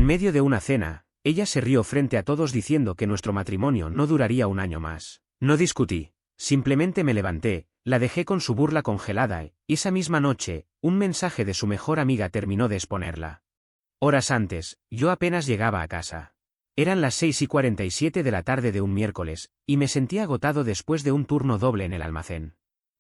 En medio de una cena, ella se rió frente a todos diciendo que nuestro matrimonio no duraría un año más. No discutí, simplemente me levanté, la dejé con su burla congelada y, esa misma noche, un mensaje de su mejor amiga terminó de exponerla. Horas antes, yo apenas llegaba a casa. Eran las 6:47 de la tarde de un miércoles, y me sentía agotado después de un turno doble en el almacén.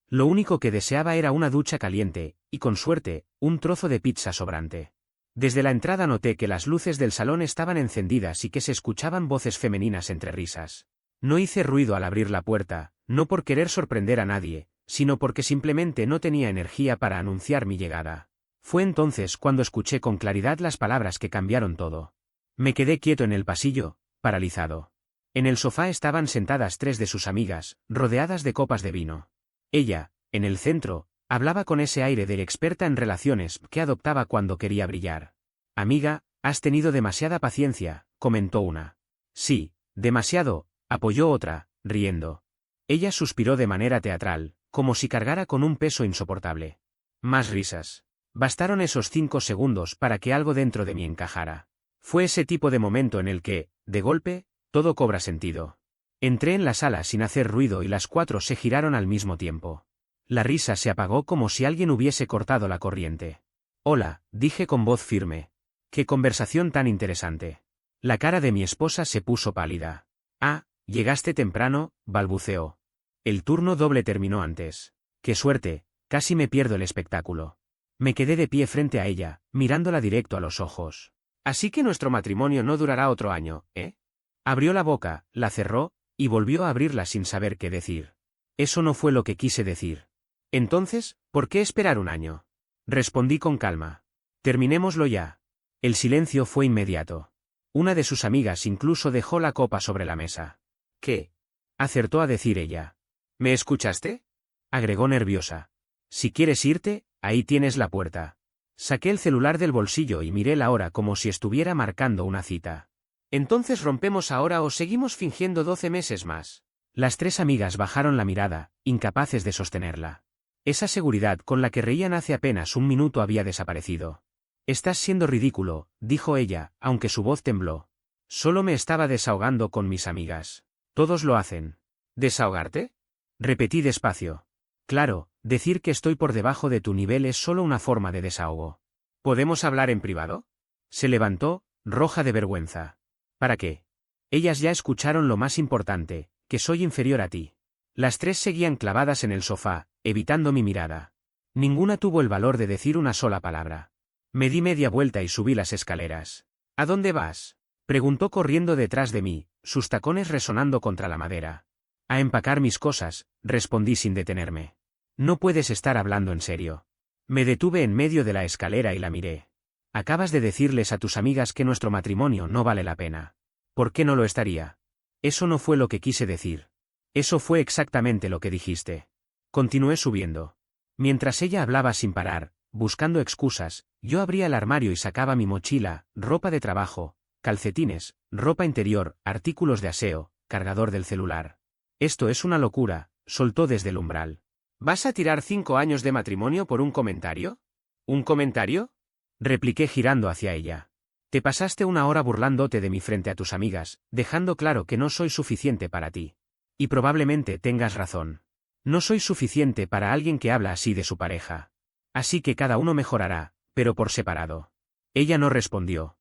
Lo único que deseaba era una ducha caliente, y con suerte, un trozo de pizza sobrante. Desde la entrada noté que las luces del salón estaban encendidas y que se escuchaban voces femeninas entre risas. No hice ruido al abrir la puerta, no por querer sorprender a nadie, sino porque simplemente no tenía energía para anunciar mi llegada. Fue entonces cuando escuché con claridad las palabras que cambiaron todo. Me quedé quieto en el pasillo, paralizado. En el sofá estaban sentadas 3 de sus amigas, rodeadas de copas de vino. Ella, en el centro, hablaba con ese aire de experta en relaciones que adoptaba cuando quería brillar. Amiga, has tenido demasiada paciencia, comentó una. Sí, demasiado, apoyó otra, riendo. Ella suspiró de manera teatral, como si cargara con un peso insoportable. Más risas. Bastaron esos 5 segundos para que algo dentro de mí encajara. Fue ese tipo de momento en el que, de golpe, todo cobra sentido. Entré en la sala sin hacer ruido y las 4 se giraron al mismo tiempo. La risa se apagó como si alguien hubiese cortado la corriente. Hola, dije con voz firme. Qué conversación tan interesante. La cara de mi esposa se puso pálida. Ah, llegaste temprano, balbuceó. El turno doble terminó antes. Qué suerte, casi me pierdo el espectáculo. Me quedé de pie frente a ella, mirándola directo a los ojos. Así que nuestro matrimonio no durará otro año, ¿eh? Abrió la boca, la cerró, y volvió a abrirla sin saber qué decir. Eso no fue lo que quise decir. Entonces, ¿por qué esperar un año? Respondí con calma. Terminémoslo ya. El silencio fue inmediato. Una de sus amigas incluso dejó la copa sobre la mesa. ¿Qué? Acertó a decir ella. ¿Me escuchaste? Agregó nerviosa. Si quieres irte, ahí tienes la puerta. Saqué el celular del bolsillo y miré la hora como si estuviera marcando una cita. ¿Entonces rompemos ahora o seguimos fingiendo 12 meses más? Las 3 amigas bajaron la mirada, incapaces de sostenerla. Esa seguridad con la que reían hace apenas un minuto había desaparecido. Estás siendo ridículo, dijo ella, aunque su voz tembló. Solo me estaba desahogando con mis amigas. Todos lo hacen. ¿Desahogarte? Repetí despacio. Claro, decir que estoy por debajo de tu nivel es solo una forma de desahogo. ¿Podemos hablar en privado? Se levantó, roja de vergüenza. ¿Para qué? Ellas ya escucharon lo más importante, que soy inferior a ti. Las 3 seguían clavadas en el sofá, evitando mi mirada. Ninguna tuvo el valor de decir una sola palabra. Me di media vuelta y subí las escaleras. ¿A dónde vas? Preguntó corriendo detrás de mí, sus tacones resonando contra la madera. A empacar mis cosas, respondí sin detenerme. No puedes estar hablando en serio. Me detuve en medio de la escalera y la miré. Acabas de decirles a tus amigas que nuestro matrimonio no vale la pena. ¿Por qué no lo estaría? Eso no fue lo que quise decir. Eso fue exactamente lo que dijiste. Continué subiendo. Mientras ella hablaba sin parar, buscando excusas, yo abría el armario y sacaba mi mochila, ropa de trabajo, calcetines, ropa interior, artículos de aseo, cargador del celular. Esto es una locura, soltó desde el umbral. ¿Vas a tirar 5 años de matrimonio por un comentario? ¿Un comentario? Repliqué girando hacia ella. Te pasaste una hora burlándote de mí frente a tus amigas, dejando claro que no soy suficiente para ti. Y probablemente tengas razón. No soy suficiente para alguien que habla así de su pareja. Así que cada uno mejorará, pero por separado. Ella no respondió.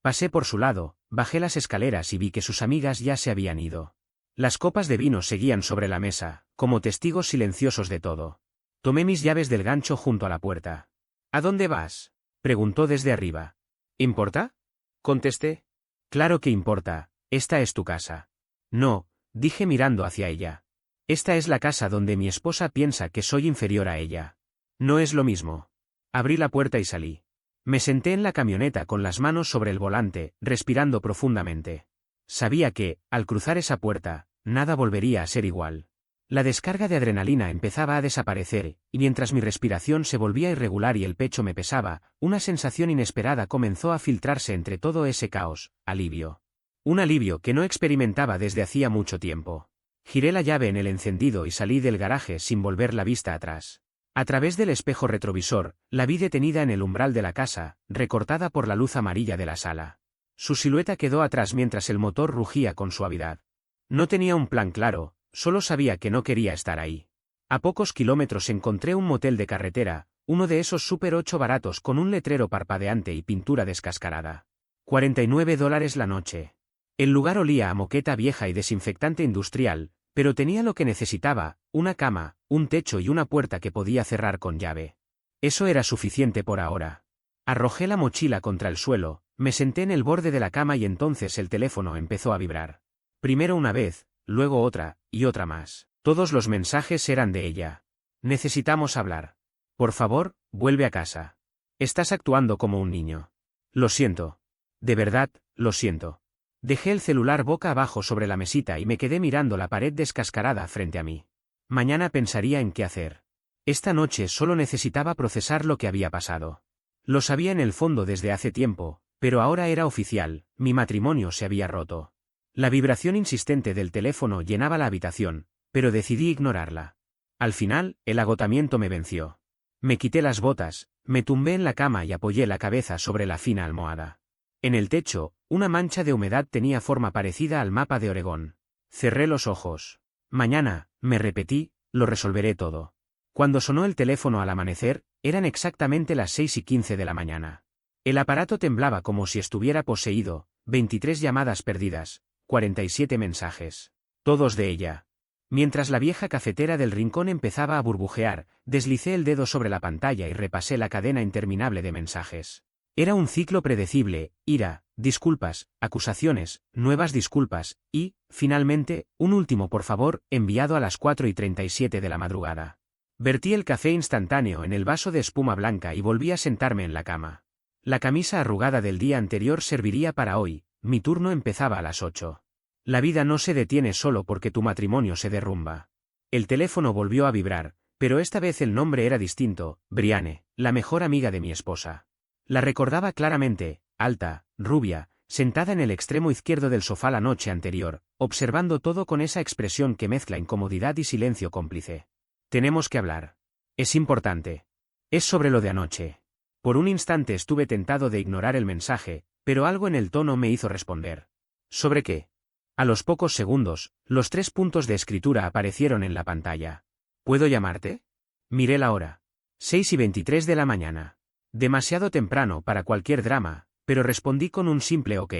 Pasé por su lado, bajé las escaleras y vi que sus amigas ya se habían ido. Las copas de vino seguían sobre la mesa, como testigos silenciosos de todo. Tomé mis llaves del gancho junto a la puerta. ¿A dónde vas? Preguntó desde arriba. ¿Importa? Contesté. Claro que importa, esta es tu casa. No, dije mirando hacia ella. Esta es la casa donde mi esposa piensa que soy inferior a ella. No es lo mismo. Abrí la puerta y salí. Me senté en la camioneta con las manos sobre el volante, respirando profundamente. Sabía que, al cruzar esa puerta, nada volvería a ser igual. La descarga de adrenalina empezaba a desaparecer, y mientras mi respiración se volvía irregular y el pecho me pesaba, una sensación inesperada comenzó a filtrarse entre todo ese caos, alivio. Un alivio que no experimentaba desde hacía mucho tiempo. Giré la llave en el encendido y salí del garaje sin volver la vista atrás. A través del espejo retrovisor, la vi detenida en el umbral de la casa, recortada por la luz amarilla de la sala. Su silueta quedó atrás mientras el motor rugía con suavidad. No tenía un plan claro, solo sabía que no quería estar ahí. A pocos kilómetros encontré un motel de carretera, uno de esos Super 8 baratos con un letrero parpadeante y pintura descascarada. $49 la noche. El lugar olía a moqueta vieja y desinfectante industrial, pero tenía lo que necesitaba, una cama, un techo y una puerta que podía cerrar con llave. Eso era suficiente por ahora. Arrojé la mochila contra el suelo, me senté en el borde de la cama y entonces el teléfono empezó a vibrar. Primero una vez, luego otra, y otra más. Todos los mensajes eran de ella. Necesitamos hablar. Por favor, vuelve a casa. Estás actuando como un niño. Lo siento. De verdad, lo siento. Dejé el celular boca abajo sobre la mesita y me quedé mirando la pared descascarada frente a mí. Mañana pensaría en qué hacer. Esta noche solo necesitaba procesar lo que había pasado. Lo sabía en el fondo desde hace tiempo, pero ahora era oficial, mi matrimonio se había roto. La vibración insistente del teléfono llenaba la habitación, pero decidí ignorarla. Al final, el agotamiento me venció. Me quité las botas, me tumbé en la cama y apoyé la cabeza sobre la fina almohada. En el techo, una mancha de humedad tenía forma parecida al mapa de Oregón. Cerré los ojos. Mañana, me repetí, lo resolveré todo. Cuando sonó el teléfono al amanecer, eran exactamente las 6:15 de la mañana. El aparato temblaba como si estuviera poseído, 23 llamadas perdidas, 47 mensajes. Todos de ella. Mientras la vieja cafetera del rincón empezaba a burbujear, deslicé el dedo sobre la pantalla y repasé la cadena interminable de mensajes. Era un ciclo predecible: ira, disculpas, acusaciones, nuevas disculpas, y, finalmente, un último por favor, enviado a las 4:37 de la madrugada. Vertí el café instantáneo en el vaso de espuma blanca y volví a sentarme en la cama. La camisa arrugada del día anterior serviría para hoy, mi turno empezaba a las 8. La vida no se detiene solo porque tu matrimonio se derrumba. El teléfono volvió a vibrar, pero esta vez el nombre era distinto: Brianne, la mejor amiga de mi esposa. La recordaba claramente, alta, rubia, sentada en el extremo izquierdo del sofá la noche anterior, observando todo con esa expresión que mezcla incomodidad y silencio cómplice. Tenemos que hablar. Es importante. Es sobre lo de anoche. Por un instante estuve tentado de ignorar el mensaje, pero algo en el tono me hizo responder. ¿Sobre qué? A los pocos segundos, los 3 puntos de escritura aparecieron en la pantalla. ¿Puedo llamarte? Miré la hora. 6:23 de la mañana. Demasiado temprano para cualquier drama, pero respondí con un simple ok.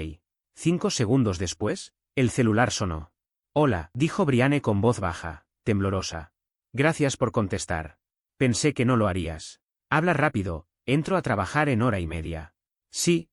5 segundos después, el celular sonó. Hola, dijo Brianne con voz baja, temblorosa. Gracias por contestar. Pensé que no lo harías. Habla rápido, entro a trabajar en hora y media. Sí.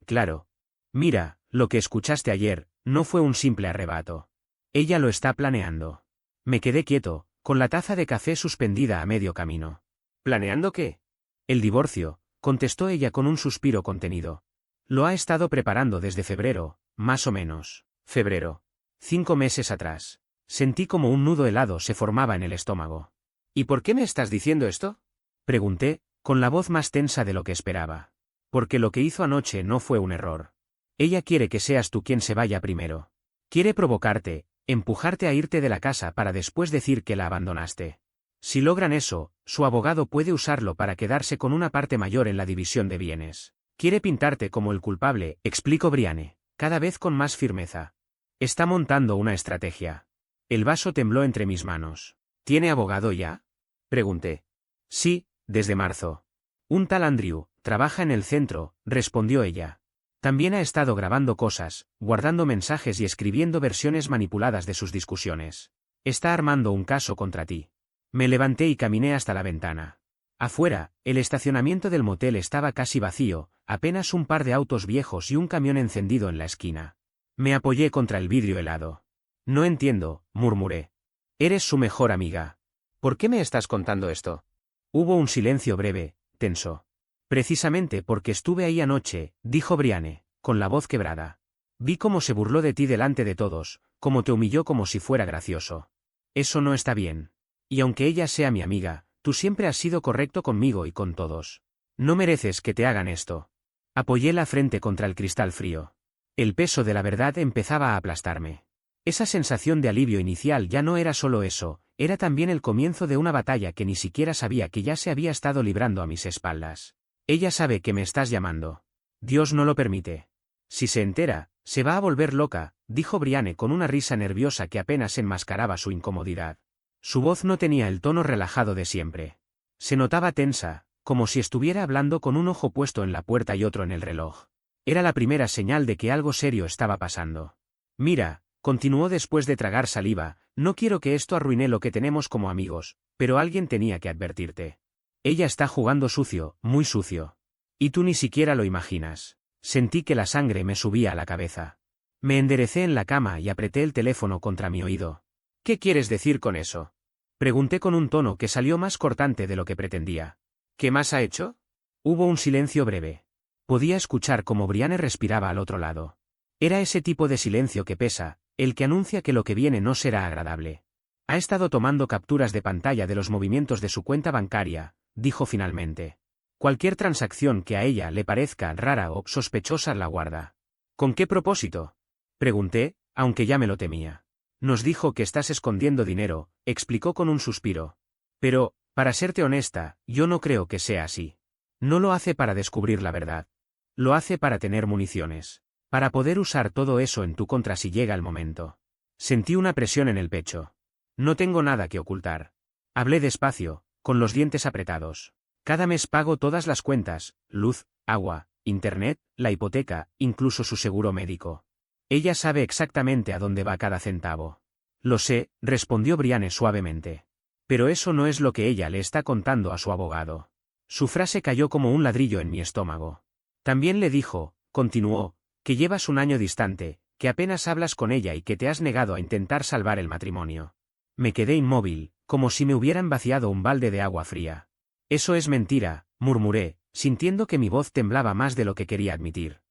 Claro. Mira, lo que escuchaste ayer, no fue un simple arrebato. Ella lo está planeando. Me quedé quieto, con la taza de café suspendida a medio camino. ¿Planeando qué? El divorcio, contestó ella con un suspiro contenido. Lo ha estado preparando desde febrero, más o menos. Febrero. 5 meses atrás. Sentí como un nudo helado se formaba en el estómago. ¿Y por qué me estás diciendo esto? Pregunté, con la voz más tensa de lo que esperaba. Porque lo que hizo anoche no fue un error. Ella quiere que seas tú quien se vaya primero. Quiere provocarte, empujarte a irte de la casa para después decir que la abandonaste. Si logran eso, su abogado puede usarlo para quedarse con una parte mayor en la división de bienes. Quiere pintarte como el culpable, explicó Brianne, cada vez con más firmeza. Está montando una estrategia. El vaso tembló entre mis manos. ¿Tiene abogado ya? Pregunté. Sí, desde marzo. Un tal Andrew, trabaja en el centro, respondió ella. También ha estado grabando cosas, guardando mensajes y escribiendo versiones manipuladas de sus discusiones. Está armando un caso contra ti. Me levanté y caminé hasta la ventana. Afuera, el estacionamiento del motel estaba casi vacío, apenas un par de autos viejos y un camión encendido en la esquina. Me apoyé contra el vidrio helado. No entiendo, murmuré. Eres su mejor amiga. ¿Por qué me estás contando esto? Hubo un silencio breve, tenso. Precisamente porque estuve ahí anoche, dijo Brianne, con la voz quebrada. Vi cómo se burló de ti delante de todos, cómo te humilló como si fuera gracioso. Eso no está bien. Y aunque ella sea mi amiga, tú siempre has sido correcto conmigo y con todos. No mereces que te hagan esto. Apoyé la frente contra el cristal frío. El peso de la verdad empezaba a aplastarme. Esa sensación de alivio inicial ya no era solo eso, era también el comienzo de una batalla que ni siquiera sabía que ya se había estado librando a mis espaldas. Ella sabe que me estás llamando. Dios no lo permite. Si se entera, se va a volver loca, dijo Brianne con una risa nerviosa que apenas enmascaraba su incomodidad. Su voz no tenía el tono relajado de siempre. Se notaba tensa, como si estuviera hablando con un ojo puesto en la puerta y otro en el reloj. Era la primera señal de que algo serio estaba pasando. Mira, continuó después de tragar saliva, no quiero que esto arruine lo que tenemos como amigos, pero alguien tenía que advertirte. Ella está jugando sucio, muy sucio. Y tú ni siquiera lo imaginas. Sentí que la sangre me subía a la cabeza. Me enderecé en la cama y apreté el teléfono contra mi oído. ¿Qué quieres decir con eso? Pregunté con un tono que salió más cortante de lo que pretendía. ¿Qué más ha hecho? Hubo un silencio breve. Podía escuchar cómo Brianne respiraba al otro lado. Era ese tipo de silencio que pesa, el que anuncia que lo que viene no será agradable. Ha estado tomando capturas de pantalla de los movimientos de su cuenta bancaria, dijo finalmente. Cualquier transacción que a ella le parezca rara o sospechosa la guarda. ¿Con qué propósito? Pregunté, aunque ya me lo temía. Nos dijo que estás escondiendo dinero, explicó con un suspiro. Pero, para serte honesta, yo no creo que sea así. No lo hace para descubrir la verdad. Lo hace para tener municiones. Para poder usar todo eso en tu contra si llega el momento. Sentí una presión en el pecho. No tengo nada que ocultar. Hablé despacio, con los dientes apretados. Cada mes pago todas las cuentas, luz, agua, internet, la hipoteca, incluso su seguro médico. Ella sabe exactamente a dónde va cada centavo. Lo sé, respondió Brianne suavemente. Pero eso no es lo que ella le está contando a su abogado. Su frase cayó como un ladrillo en mi estómago. También le dijo, continuó, que llevas un año distante, que apenas hablas con ella y que te has negado a intentar salvar el matrimonio. Me quedé inmóvil, como si me hubieran vaciado un balde de agua fría. Eso es mentira, murmuré, sintiendo que mi voz temblaba más de lo que quería admitir.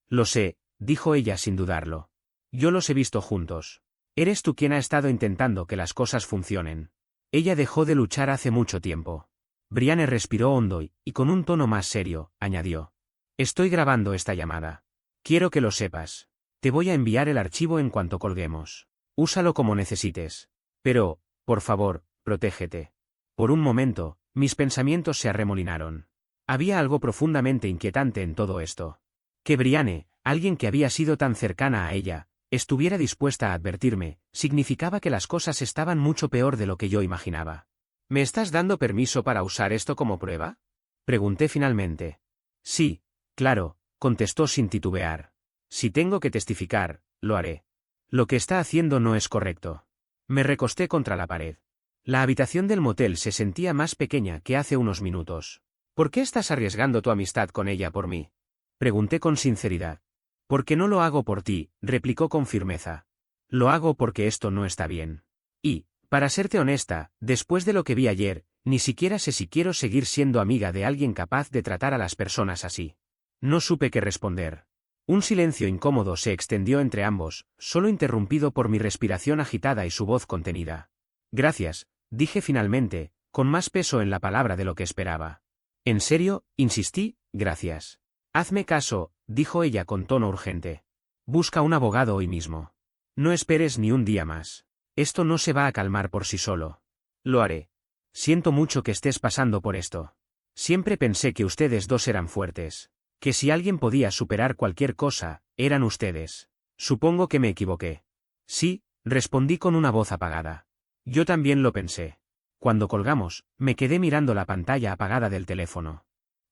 Lo sé, dijo ella sin dudarlo. Yo los he visto juntos. Eres tú quien ha estado intentando que las cosas funcionen. Ella dejó de luchar hace mucho tiempo. Brianne respiró hondo y con un tono más serio, añadió. Estoy grabando esta llamada. Quiero que lo sepas. Te voy a enviar el archivo en cuanto colguemos. Úsalo como necesites. Pero, por favor, protégete. Por un momento, mis pensamientos se arremolinaron. Había algo profundamente inquietante en todo esto. Que Brianne, alguien que había sido tan cercana a ella, estuviera dispuesta a advertirme, significaba que las cosas estaban mucho peor de lo que yo imaginaba. ¿Me estás dando permiso para usar esto como prueba? Pregunté finalmente. Sí, claro, contestó sin titubear. Si tengo que testificar, lo haré. Lo que está haciendo no es correcto. Me recosté contra la pared. La habitación del motel se sentía más pequeña que hace unos minutos. ¿Por qué estás arriesgando tu amistad con ella por mí? Pregunté con sinceridad. Porque no lo hago por ti, replicó con firmeza. Lo hago porque esto no está bien. Y, para serte honesta, después de lo que vi ayer, ni siquiera sé si quiero seguir siendo amiga de alguien capaz de tratar a las personas así. No supe qué responder. Un silencio incómodo se extendió entre ambos, solo interrumpido por mi respiración agitada y su voz contenida. Gracias, dije finalmente, con más peso en la palabra de lo que esperaba. ¿En serio? Insistí, gracias. Hazme caso, dijo ella con tono urgente. Busca un abogado hoy mismo. No esperes ni un día más. Esto no se va a calmar por sí solo. Lo haré. Siento mucho que estés pasando por esto. Siempre pensé que ustedes dos eran fuertes. Que si alguien podía superar cualquier cosa, eran ustedes. Supongo que me equivoqué. Sí, respondí con una voz apagada. Yo también lo pensé. Cuando colgamos, me quedé mirando la pantalla apagada del teléfono.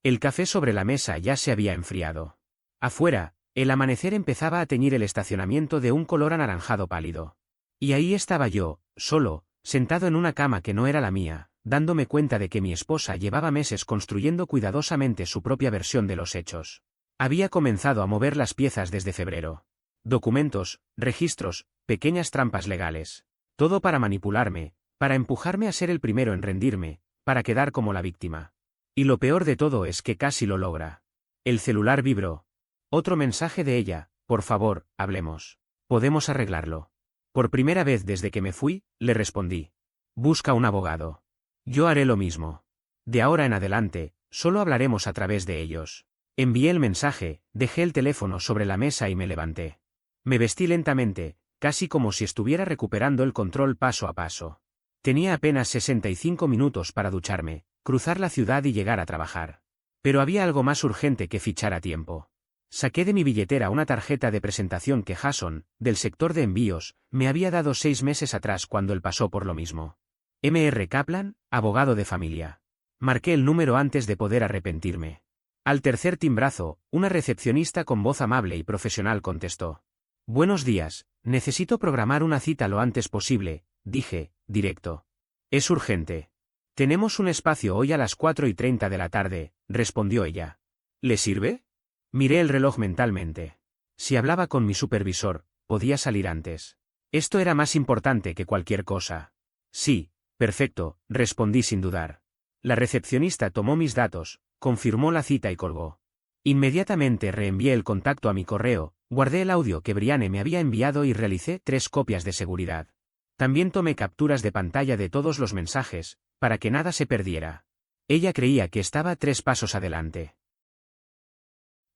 El café sobre la mesa ya se había enfriado. Afuera, el amanecer empezaba a teñir el estacionamiento de un color anaranjado pálido. Y ahí estaba yo, solo, sentado en una cama que no era la mía, dándome cuenta de que mi esposa llevaba meses construyendo cuidadosamente su propia versión de los hechos. Había comenzado a mover las piezas desde febrero. Documentos, registros, pequeñas trampas legales. Todo para manipularme, para empujarme a ser el primero en rendirme, para quedar como la víctima. Y lo peor de todo es que casi lo logra. El celular vibró. Otro mensaje de ella, por favor, hablemos. Podemos arreglarlo. Por primera vez desde que me fui, le respondí. Busca un abogado. Yo haré lo mismo. De ahora en adelante, solo hablaremos a través de ellos. Envié el mensaje, dejé el teléfono sobre la mesa y me levanté. Me vestí lentamente, casi como si estuviera recuperando el control paso a paso. Tenía apenas 65 minutos para ducharme, cruzar la ciudad y llegar a trabajar. Pero había algo más urgente que fichar a tiempo. Saqué de mi billetera una tarjeta de presentación que Jason, del sector de envíos, me había dado 6 meses atrás cuando él pasó por lo mismo. M.R. Kaplan, abogado de familia. Marqué el número antes de poder arrepentirme. Al tercer timbrazo, una recepcionista con voz amable y profesional contestó. Buenos días, necesito programar una cita lo antes posible, dije, directo. Es urgente. Tenemos un espacio hoy a las 4:30 de la tarde, respondió ella. ¿Le sirve? Miré el reloj mentalmente. Si hablaba con mi supervisor, podía salir antes. Esto era más importante que cualquier cosa. Sí, perfecto, respondí sin dudar. La recepcionista tomó mis datos, confirmó la cita y colgó. Inmediatamente reenvié el contacto a mi correo, guardé el audio que Brianne me había enviado y realicé 3 copias de seguridad. También tomé capturas de pantalla de todos los mensajes, para que nada se perdiera. Ella creía que estaba 3 pasos adelante.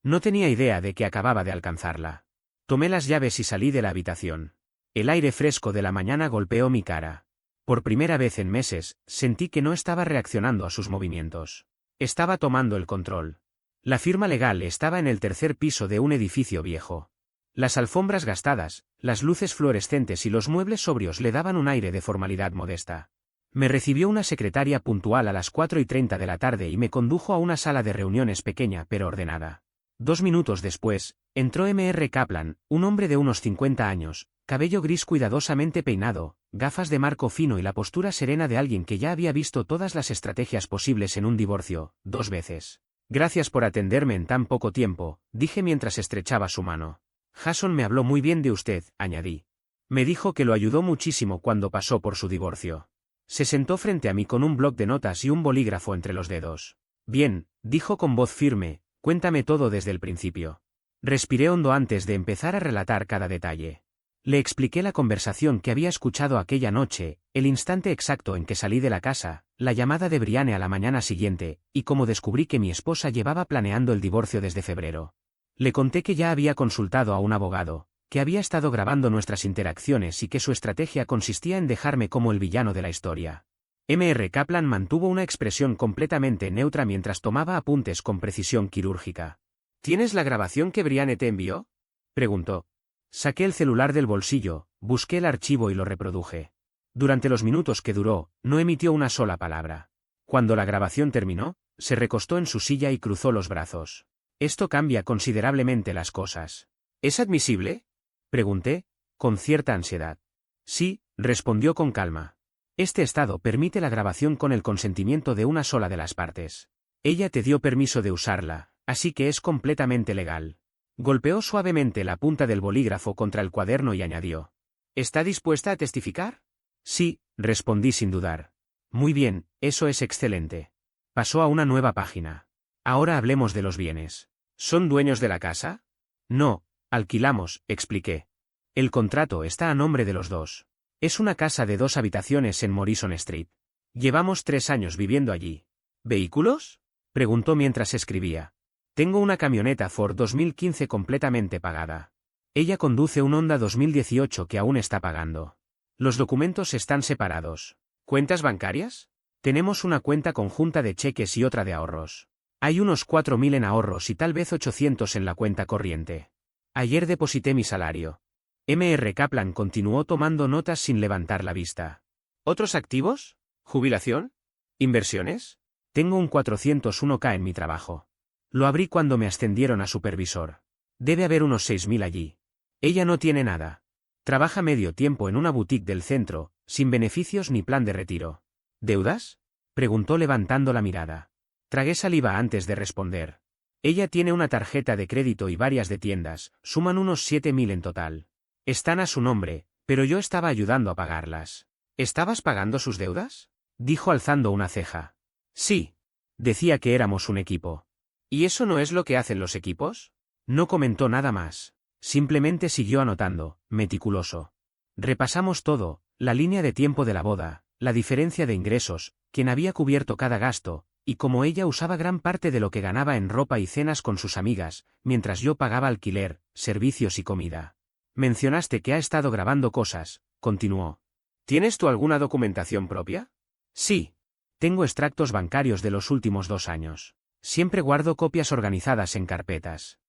No tenía idea de que acababa de alcanzarla. Tomé las llaves y salí de la habitación. El aire fresco de la mañana golpeó mi cara. Por primera vez en meses, sentí que no estaba reaccionando a sus movimientos. Estaba tomando el control. La firma legal estaba en el tercer piso de un edificio viejo. Las alfombras gastadas, las luces fluorescentes y los muebles sobrios le daban un aire de formalidad modesta. Me recibió una secretaria puntual a las 4:30 de la tarde y me condujo a una sala de reuniones pequeña pero ordenada. 2 minutos después, entró M.R. Kaplan, un hombre de unos 50 años, cabello gris cuidadosamente peinado, gafas de marco fino y la postura serena de alguien que ya había visto todas las estrategias posibles en un divorcio, 2 veces. Gracias por atenderme en tan poco tiempo, dije mientras estrechaba su mano. Jason me habló muy bien de usted, añadí. Me dijo que lo ayudó muchísimo cuando pasó por su divorcio. Se sentó frente a mí con un bloc de notas y un bolígrafo entre los dedos. Bien, dijo con voz firme, cuéntame todo desde el principio. Respiré hondo antes de empezar a relatar cada detalle. Le expliqué la conversación que había escuchado aquella noche, el instante exacto en que salí de la casa, la llamada de Brianne a la mañana siguiente, y cómo descubrí que mi esposa llevaba planeando el divorcio desde febrero. Le conté que ya había consultado a un abogado, que había estado grabando nuestras interacciones y que su estrategia consistía en dejarme como el villano de la historia. M.R. Kaplan mantuvo una expresión completamente neutra mientras tomaba apuntes con precisión quirúrgica. ¿Tienes la grabación que Brianne te envió?, preguntó. Saqué el celular del bolsillo, busqué el archivo y lo reproduje. Durante los minutos que duró, no emitió una sola palabra. Cuando la grabación terminó, se recostó en su silla y cruzó los brazos. Esto cambia considerablemente las cosas. ¿Es admisible?, pregunté, con cierta ansiedad. Sí, respondió con calma. Este estado permite la grabación con el consentimiento de una sola de las partes. Ella te dio permiso de usarla, así que es completamente legal. Golpeó suavemente la punta del bolígrafo contra el cuaderno y añadió. ¿Está dispuesta a testificar? Sí, respondí sin dudar. Muy bien, eso es excelente. Pasó a una nueva página. Ahora hablemos de los bienes. ¿Son dueños de la casa? No, alquilamos, expliqué. El contrato está a nombre de los dos. Es una casa de 2 habitaciones en Morrison Street. Llevamos 3 años viviendo allí. ¿Vehículos?, preguntó mientras escribía. Tengo una camioneta Ford 2015 completamente pagada. Ella conduce un Honda 2018 que aún está pagando. Los documentos están separados. ¿Cuentas bancarias? Tenemos una cuenta conjunta de cheques y otra de ahorros. Hay unos 4.000 en ahorros y tal vez 800 en la cuenta corriente. Ayer deposité mi salario. M.R. Kaplan continuó tomando notas sin levantar la vista. ¿Otros activos? ¿Jubilación? ¿Inversiones? Tengo un 401k en mi trabajo. Lo abrí cuando me ascendieron a supervisor. Debe haber unos 6.000 allí. Ella no tiene nada. Trabaja medio tiempo en una boutique del centro, sin beneficios ni plan de retiro. ¿Deudas?, preguntó levantando la mirada. Tragué saliva antes de responder. Ella tiene una tarjeta de crédito y varias de tiendas, suman unos 7.000 en total. Están a su nombre, pero yo estaba ayudando a pagarlas. ¿Estabas pagando sus deudas?, dijo alzando una ceja. Sí. Decía que éramos un equipo. ¿Y eso no es lo que hacen los equipos? No comentó nada más. Simplemente siguió anotando, meticuloso. Repasamos todo, la línea de tiempo de la boda, la diferencia de ingresos, quién había cubierto cada gasto, y cómo ella usaba gran parte de lo que ganaba en ropa y cenas con sus amigas, mientras yo pagaba alquiler, servicios y comida. Mencionaste que ha estado grabando cosas, continuó. ¿Tienes tú alguna documentación propia? Sí. Tengo extractos bancarios de los últimos 2 años. Siempre guardo copias organizadas en carpetas.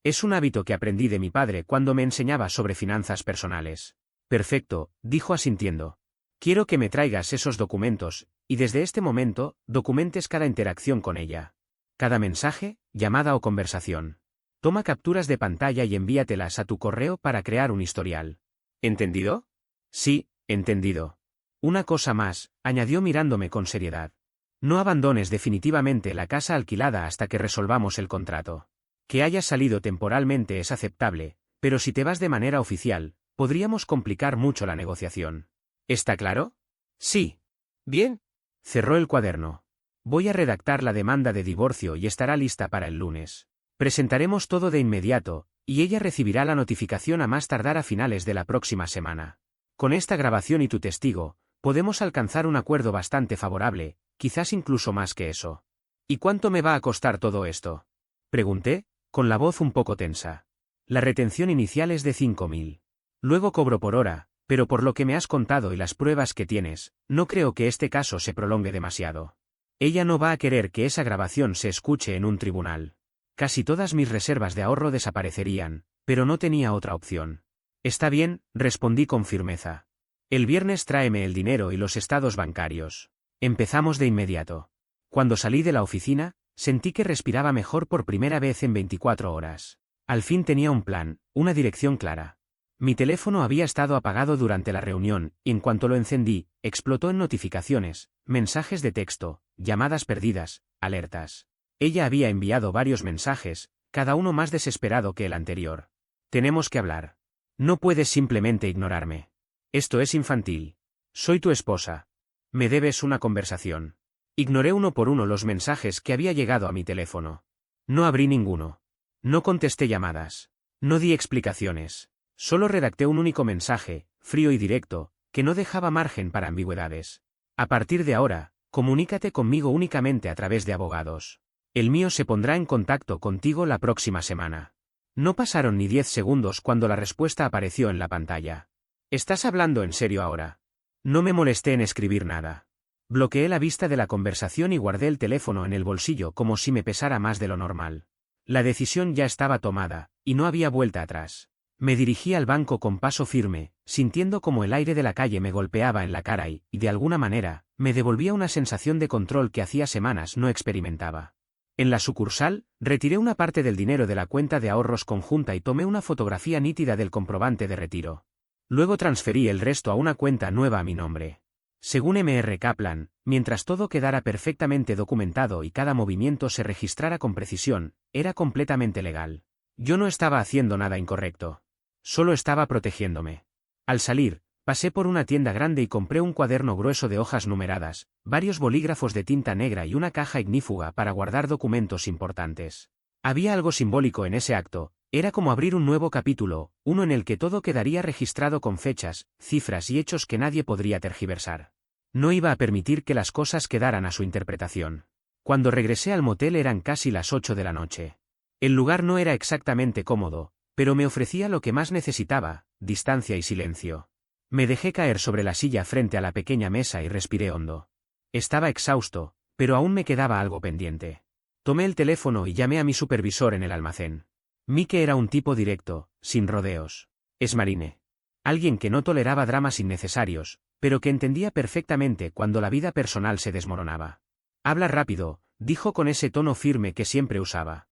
Es un hábito que aprendí de mi padre cuando me enseñaba sobre finanzas personales. Perfecto, dijo asintiendo. Quiero que me traigas esos documentos, y desde este momento, documentes cada interacción con ella. Cada mensaje, llamada o conversación. Toma capturas de pantalla y envíatelas a tu correo para crear un historial. ¿Entendido? Sí, entendido. Una cosa más, añadió mirándome con seriedad. No abandones definitivamente la casa alquilada hasta que resolvamos el contrato. Que hayas salido temporalmente es aceptable, pero si te vas de manera oficial, podríamos complicar mucho la negociación. ¿Está claro? Sí. Bien. Cerró el cuaderno. Voy a redactar la demanda de divorcio y estará lista para el lunes. Presentaremos todo de inmediato, y ella recibirá la notificación a más tardar a finales de la próxima semana. Con esta grabación y tu testigo, podemos alcanzar un acuerdo bastante favorable, quizás incluso más que eso. ¿Y cuánto me va a costar todo esto? Pregunté, con la voz un poco tensa. La retención inicial es de 5.000. Luego cobro por hora, pero por lo que me has contado y las pruebas que tienes, no creo que este caso se prolongue demasiado. Ella no va a querer que esa grabación se escuche en un tribunal. Casi todas mis reservas de ahorro desaparecerían, pero no tenía otra opción. Está bien, respondí con firmeza. El viernes tráeme el dinero y los estados bancarios. Empezamos de inmediato. Cuando salí de la oficina, sentí que respiraba mejor por primera vez en 24 horas. Al fin tenía un plan, una dirección clara. Mi teléfono había estado apagado durante la reunión, y en cuanto lo encendí, explotó en notificaciones, mensajes de texto, llamadas perdidas, alertas. Ella había enviado varios mensajes, cada uno más desesperado que el anterior. Tenemos que hablar. No puedes simplemente ignorarme. Esto es infantil. Soy tu esposa. Me debes una conversación. Ignoré uno por uno los mensajes que había llegado a mi teléfono. No abrí ninguno. No contesté llamadas. No di explicaciones. Solo redacté un único mensaje, frío y directo, que no dejaba margen para ambigüedades. A partir de ahora, comunícate conmigo únicamente a través de abogados. El mío se pondrá en contacto contigo la próxima semana. No pasaron ni 10 segundos cuando la respuesta apareció en la pantalla. ¿Estás hablando en serio ahora? No me molesté en escribir nada. Bloqueé la vista de la conversación y guardé el teléfono en el bolsillo como si me pesara más de lo normal. La decisión ya estaba tomada, y no había vuelta atrás. Me dirigí al banco con paso firme, sintiendo como el aire de la calle me golpeaba en la cara y, de alguna manera, me devolvía una sensación de control que hacía semanas no experimentaba. En la sucursal, retiré una parte del dinero de la cuenta de ahorros conjunta y tomé una fotografía nítida del comprobante de retiro. Luego transferí el resto a una cuenta nueva a mi nombre. Según M.R. Kaplan, mientras todo quedara perfectamente documentado y cada movimiento se registrara con precisión, era completamente legal. Yo no estaba haciendo nada incorrecto. Solo estaba protegiéndome. Al salir, pasé por una tienda grande y compré un cuaderno grueso de hojas numeradas, varios bolígrafos de tinta negra y una caja ignífuga para guardar documentos importantes. Había algo simbólico en ese acto, era como abrir un nuevo capítulo, uno en el que todo quedaría registrado con fechas, cifras y hechos que nadie podría tergiversar. No iba a permitir que las cosas quedaran a su interpretación. Cuando regresé al motel eran casi las 8 de la noche. El lugar no era exactamente cómodo, pero me ofrecía lo que más necesitaba, distancia y silencio. Me dejé caer sobre la silla frente a la pequeña mesa y respiré hondo. Estaba exhausto, pero aún me quedaba algo pendiente. Tomé el teléfono y llamé a mi supervisor en el almacén. Mike era un tipo directo, sin rodeos. Marine. Alguien que no toleraba dramas innecesarios, pero que entendía perfectamente cuando la vida personal se desmoronaba. Habla rápido, dijo con ese tono firme que siempre usaba.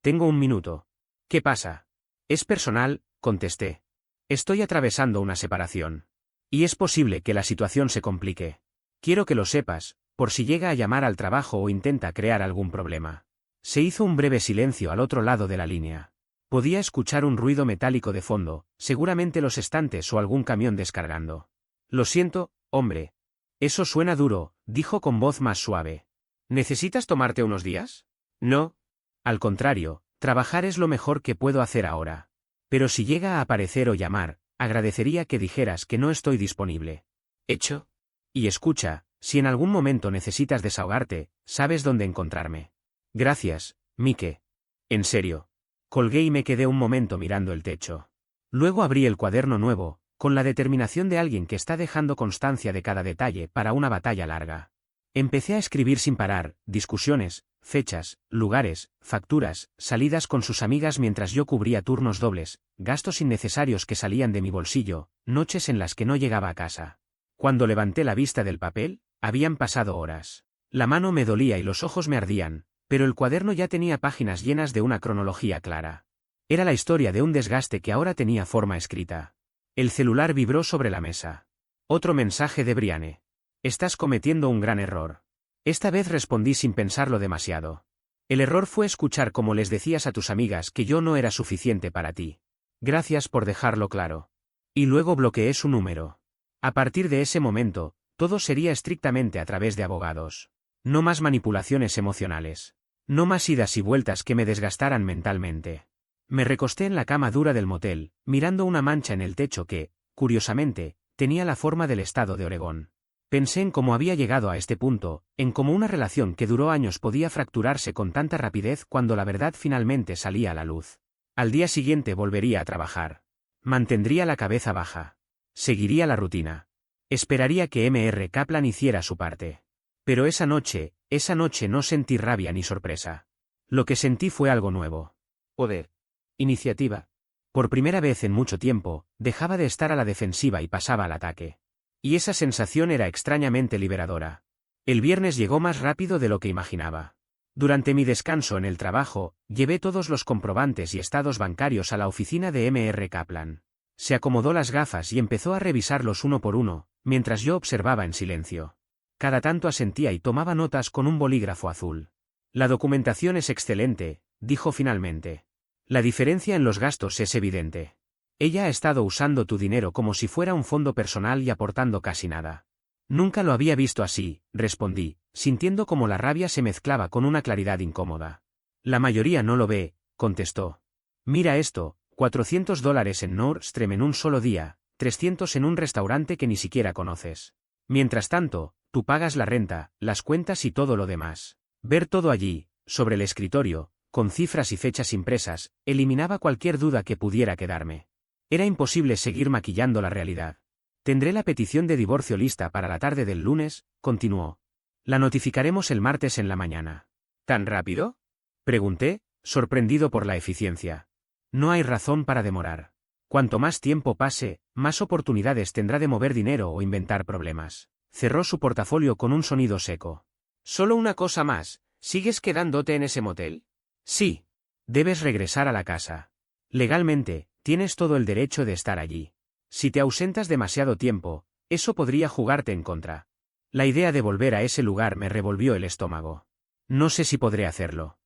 Tengo un minuto. ¿Qué pasa? Es personal, contesté. Estoy atravesando una separación. Y es posible que la situación se complique. Quiero que lo sepas, por si llega a llamar al trabajo o intenta crear algún problema. Se hizo un breve silencio al otro lado de la línea. Podía escuchar un ruido metálico de fondo, seguramente los estantes o algún camión descargando. Lo siento, hombre. Eso suena duro, dijo con voz más suave. ¿Necesitas tomarte unos días? No. Al contrario, trabajar es lo mejor que puedo hacer ahora. Pero si llega a aparecer o llamar, agradecería que dijeras que no estoy disponible. ¿Hecho? Y escucha, si en algún momento necesitas desahogarte, sabes dónde encontrarme. Gracias, Mike. En serio. Colgué y me quedé un momento mirando el techo. Luego abrí el cuaderno nuevo, con la determinación de alguien que está dejando constancia de cada detalle para una batalla larga. Empecé a escribir sin parar, discusiones, fechas, lugares, facturas, salidas con sus amigas mientras yo cubría turnos dobles, gastos innecesarios que salían de mi bolsillo, noches en las que no llegaba a casa. Cuando levanté la vista del papel, habían pasado horas. La mano me dolía y los ojos me ardían, pero el cuaderno ya tenía páginas llenas de una cronología clara. Era la historia de un desgaste que ahora tenía forma escrita. El celular vibró sobre la mesa. Otro mensaje de Brianne. Estás cometiendo un gran error. Esta vez respondí sin pensarlo demasiado. El error fue escuchar cómo les decías a tus amigas que yo no era suficiente para ti. Gracias por dejarlo claro. Y luego bloqueé su número. A partir de ese momento, todo sería estrictamente a través de abogados. No más manipulaciones emocionales. No más idas y vueltas que me desgastaran mentalmente. Me recosté en la cama dura del motel, mirando una mancha en el techo que, curiosamente, tenía la forma del estado de Oregón. Pensé en cómo había llegado a este punto, en cómo una relación que duró años podía fracturarse con tanta rapidez cuando la verdad finalmente salía a la luz. Al día siguiente volvería a trabajar. Mantendría la cabeza baja. Seguiría la rutina. Esperaría que M.R. Kaplan hiciera su parte. Pero esa noche no sentí rabia ni sorpresa. Lo que sentí fue algo nuevo. Poder. Iniciativa. Por primera vez en mucho tiempo, dejaba de estar a la defensiva y pasaba al ataque. Y esa sensación era extrañamente liberadora. El viernes llegó más rápido de lo que imaginaba. Durante mi descanso en el trabajo, llevé todos los comprobantes y estados bancarios a la oficina de M.R. Kaplan. Se acomodó las gafas y empezó a revisarlos uno por uno, mientras yo observaba en silencio. Cada tanto asentía y tomaba notas con un bolígrafo azul. La documentación es excelente, dijo finalmente. La diferencia en los gastos es evidente. Ella ha estado usando tu dinero como si fuera un fondo personal y aportando casi nada. Nunca lo había visto así, respondí, sintiendo como la rabia se mezclaba con una claridad incómoda. La mayoría no lo ve, contestó. Mira esto, $400 en Nordstrom en un solo día, 300 en un restaurante que ni siquiera conoces. Mientras tanto, tú pagas la renta, las cuentas y todo lo demás. Ver todo allí, sobre el escritorio, con cifras y fechas impresas, eliminaba cualquier duda que pudiera quedarme. Era imposible seguir maquillando la realidad. Tendré la petición de divorcio lista para la tarde del lunes, continuó. La notificaremos el martes en la mañana. ¿Tan rápido? Pregunté, sorprendido por la eficiencia. No hay razón para demorar. Cuanto más tiempo pase, más oportunidades tendrá de mover dinero o inventar problemas. Cerró su portafolio con un sonido seco. Solo una cosa más, ¿sigues quedándote en ese motel? Sí. Debes regresar a la casa. Legalmente, tienes todo el derecho de estar allí. Si te ausentas demasiado tiempo, eso podría jugarte en contra. La idea de volver a ese lugar me revolvió el estómago. No sé si podré hacerlo.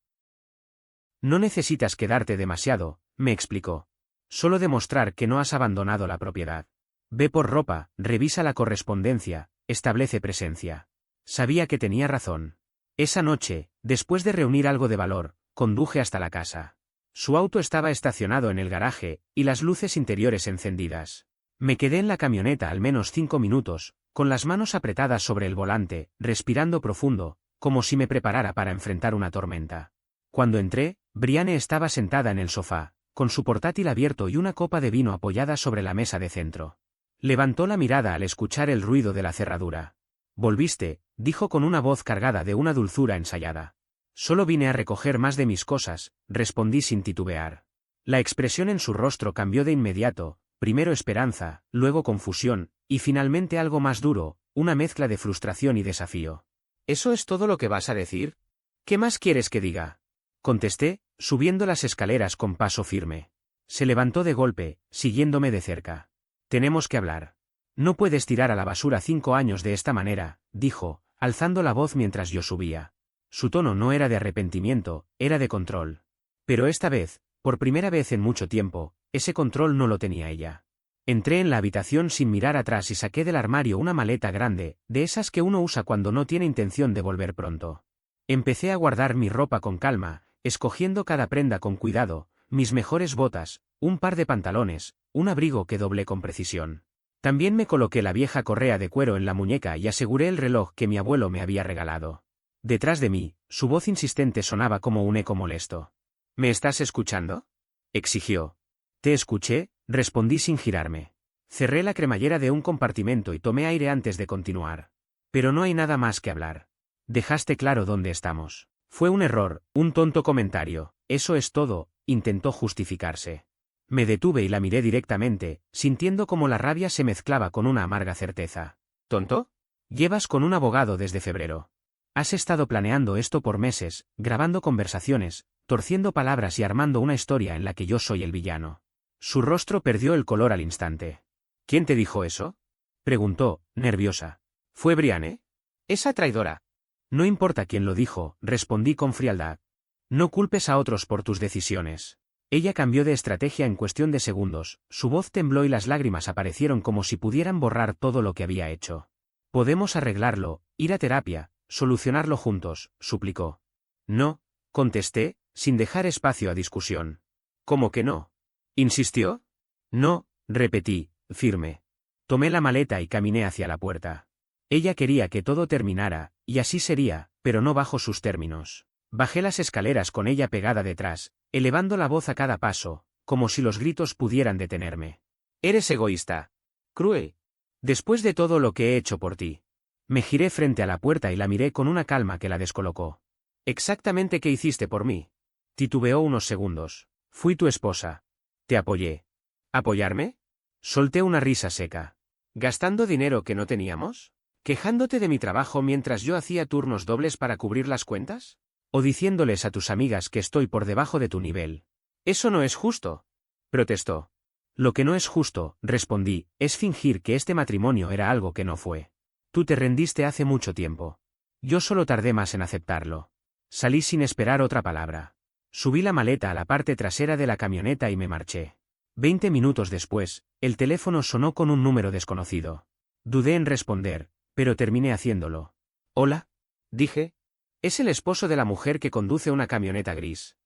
No necesitas quedarte demasiado, me explicó. Solo demostrar que no has abandonado la propiedad. Ve por ropa, revisa la correspondencia, establece presencia. Sabía que tenía razón. Esa noche, después de reunir algo de valor, conduje hasta la casa. Su auto estaba estacionado en el garaje, y las luces interiores encendidas. Me quedé en la camioneta al menos 5 minutos, con las manos apretadas sobre el volante, respirando profundo, como si me preparara para enfrentar una tormenta. Cuando entré, Brianne estaba sentada en el sofá, con su portátil abierto y una copa de vino apoyada sobre la mesa de centro. Levantó la mirada al escuchar el ruido de la cerradura. «Volviste», dijo con una voz cargada de una dulzura ensayada. «Solo vine a recoger más de mis cosas», respondí sin titubear. La expresión en su rostro cambió de inmediato, primero esperanza, luego confusión, y finalmente algo más duro, una mezcla de frustración y desafío. «¿Eso es todo lo que vas a decir? ¿Qué más quieres que diga?», contesté, subiendo las escaleras con paso firme. Se levantó de golpe, siguiéndome de cerca. «Tenemos que hablar. No puedes tirar a la basura 5 años de esta manera», dijo, alzando la voz mientras yo subía. Su tono no era de arrepentimiento, era de control. Pero esta vez, por primera vez en mucho tiempo, ese control no lo tenía ella. Entré en la habitación sin mirar atrás y saqué del armario una maleta grande, de esas que uno usa cuando no tiene intención de volver pronto. Empecé a guardar mi ropa con calma, escogiendo cada prenda con cuidado, mis mejores botas, un par de pantalones, un abrigo que doblé con precisión. También me coloqué la vieja correa de cuero en la muñeca y aseguré el reloj que mi abuelo me había regalado. Detrás de mí, su voz insistente sonaba como un eco molesto. «¿Me estás escuchando?», exigió. «Te escuché», respondí sin girarme. Cerré la cremallera de un compartimento y tomé aire antes de continuar. Pero no hay nada más que hablar. Dejaste claro dónde estamos. Fue un error, un tonto comentario, eso es todo, intentó justificarse. Me detuve y la miré directamente, sintiendo como la rabia se mezclaba con una amarga certeza. ¿Tonto? Llevas con un abogado desde febrero. Has estado planeando esto por meses, grabando conversaciones, torciendo palabras y armando una historia en la que yo soy el villano. Su rostro perdió el color al instante. ¿Quién te dijo eso? Preguntó, nerviosa. ¿Fue Brianne? Esa traidora. No importa quién lo dijo, respondí con frialdad. No culpes a otros por tus decisiones. Ella cambió de estrategia en cuestión de segundos, su voz tembló y las lágrimas aparecieron como si pudieran borrar todo lo que había hecho. Podemos arreglarlo, ir a terapia, solucionarlo juntos, suplicó. No, contesté, sin dejar espacio a discusión. ¿Cómo que no? ¿Insistió? No, repetí, firme. Tomé la maleta y caminé hacia la puerta. Ella quería que todo terminara, y así sería, pero no bajo sus términos. Bajé las escaleras con ella pegada detrás, elevando la voz a cada paso, como si los gritos pudieran detenerme. Eres egoísta. Cruel. Después de todo lo que he hecho por ti. Me giré frente a la puerta y la miré con una calma que la descolocó. ¿Exactamente qué hiciste por mí? Titubeó unos segundos. Fui tu esposa. Te apoyé. ¿Apoyarme? Solté una risa seca. ¿Gastando dinero que no teníamos? ¿Quejándote de mi trabajo mientras yo hacía turnos dobles para cubrir las cuentas? ¿O diciéndoles a tus amigas que estoy por debajo de tu nivel? Eso no es justo. Protestó. Lo que no es justo, respondí, es fingir que este matrimonio era algo que no fue. Tú te rendiste hace mucho tiempo. Yo solo tardé más en aceptarlo. Salí sin esperar otra palabra. Subí la maleta a la parte trasera de la camioneta y me marché. 20 minutos después, el teléfono sonó con un número desconocido. Dudé en responder, pero terminé haciéndolo. ¿Hola? Dije. ¿Es el esposo de la mujer que conduce una camioneta gris?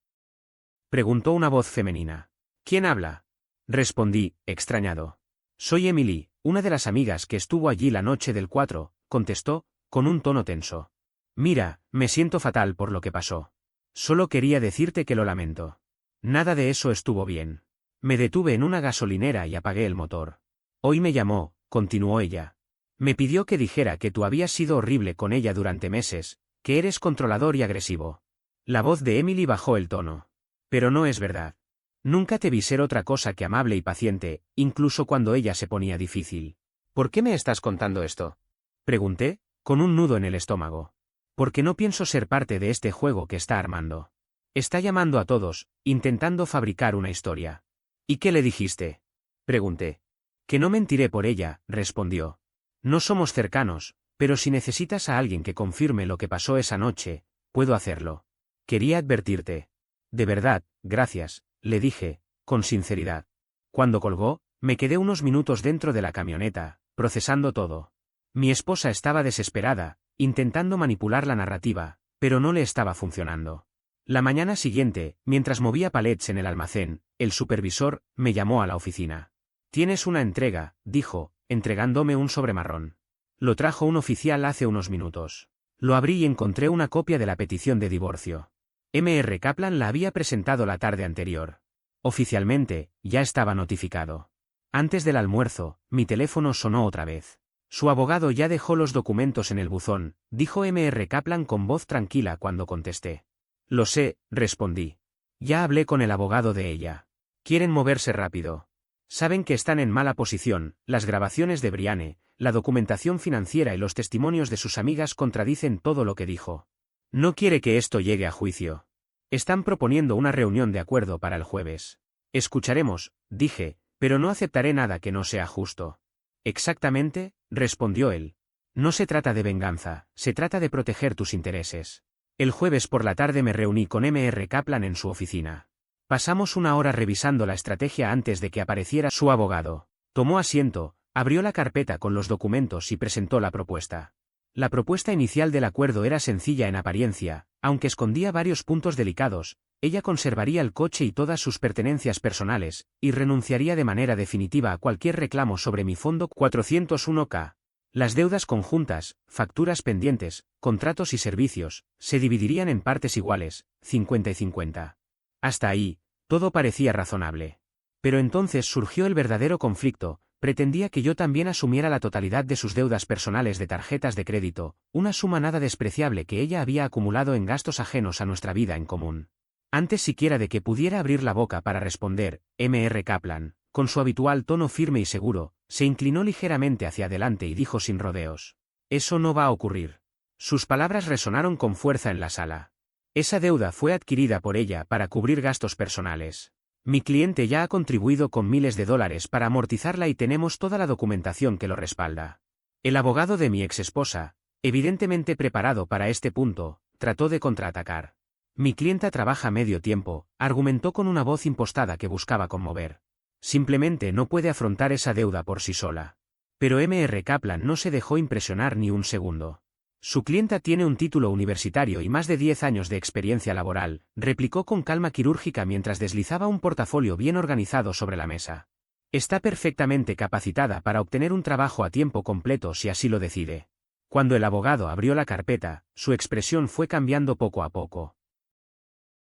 Preguntó una voz femenina. ¿Quién habla? Respondí, extrañado. Soy Emily, una de las amigas que estuvo allí la noche del 4, contestó, con un tono tenso. Mira, me siento fatal por lo que pasó. Solo quería decirte que lo lamento. Nada de eso estuvo bien. Me detuve en una gasolinera y apagué el motor. Hoy me llamó, continuó ella. Me pidió que dijera que tú habías sido horrible con ella durante meses, que eres controlador y agresivo. La voz de Emily bajó el tono. Pero no es verdad. Nunca te vi ser otra cosa que amable y paciente, incluso cuando ella se ponía difícil. ¿Por qué me estás contando esto? Pregunté, con un nudo en el estómago. Porque no pienso ser parte de este juego que está armando. Está llamando a todos, intentando fabricar una historia. ¿Y qué le dijiste? Pregunté. Que no mentiré por ella, respondió. No somos cercanos, pero si necesitas a alguien que confirme lo que pasó esa noche, puedo hacerlo. Quería advertirte. De verdad, gracias, le dije, con sinceridad. Cuando colgó, me quedé unos minutos dentro de la camioneta, procesando todo. Mi esposa estaba desesperada, intentando manipular la narrativa, pero no le estaba funcionando. La mañana siguiente, mientras movía palets en el almacén, el supervisor me llamó a la oficina. Tienes una entrega, dijo, entregándome un sobre marrón. Lo trajo un oficial hace unos minutos. Lo abrí y encontré una copia de la petición de divorcio. M.R. Kaplan la había presentado la tarde anterior. Oficialmente, ya estaba notificado. Antes del almuerzo, mi teléfono sonó otra vez. Su abogado ya dejó los documentos en el buzón, dijo M.R. Kaplan con voz tranquila cuando contesté. Lo sé, respondí. Ya hablé con el abogado de ella. Quieren moverse rápido. Saben que están en mala posición, las grabaciones de Brianne, la documentación financiera y los testimonios de sus amigas contradicen todo lo que dijo. No quiere que esto llegue a juicio. Están proponiendo una reunión de acuerdo para el jueves. Escucharemos, dije, pero no aceptaré nada que no sea justo. Exactamente, respondió él. No se trata de venganza, se trata de proteger tus intereses. El jueves por la tarde me reuní con M.R. Kaplan en su oficina. Pasamos una hora revisando la estrategia antes de que apareciera su abogado. Tomó asiento, abrió la carpeta con los documentos y presentó la propuesta. La propuesta inicial del acuerdo era sencilla en apariencia, aunque escondía varios puntos delicados. Ella conservaría el coche y todas sus pertenencias personales, y renunciaría de manera definitiva a cualquier reclamo sobre mi fondo 401k. Las deudas conjuntas, facturas pendientes, contratos y servicios, se dividirían en partes iguales, 50 y 50. Hasta ahí, todo parecía razonable. Pero entonces surgió el verdadero conflicto, pretendía que yo también asumiera la totalidad de sus deudas personales de tarjetas de crédito, una suma nada despreciable que ella había acumulado en gastos ajenos a nuestra vida en común. Antes siquiera de que pudiera abrir la boca para responder, M.R. Kaplan, con su habitual tono firme y seguro, se inclinó ligeramente hacia adelante y dijo sin rodeos: «Eso no va a ocurrir». Sus palabras resonaron con fuerza en la sala. Esa deuda fue adquirida por ella para cubrir gastos personales. Mi cliente ya ha contribuido con miles de dólares para amortizarla y tenemos toda la documentación que lo respalda. El abogado de mi exesposa, evidentemente preparado para este punto, trató de contraatacar. Mi clienta trabaja medio tiempo, argumentó con una voz impostada que buscaba conmover. Simplemente no puede afrontar esa deuda por sí sola. Pero M.R. Kaplan no se dejó impresionar ni un segundo. Su clienta tiene un título universitario y más de 10 años de experiencia laboral, replicó con calma quirúrgica mientras deslizaba un portafolio bien organizado sobre la mesa. Está perfectamente capacitada para obtener un trabajo a tiempo completo si así lo decide. Cuando el abogado abrió la carpeta, su expresión fue cambiando poco a poco.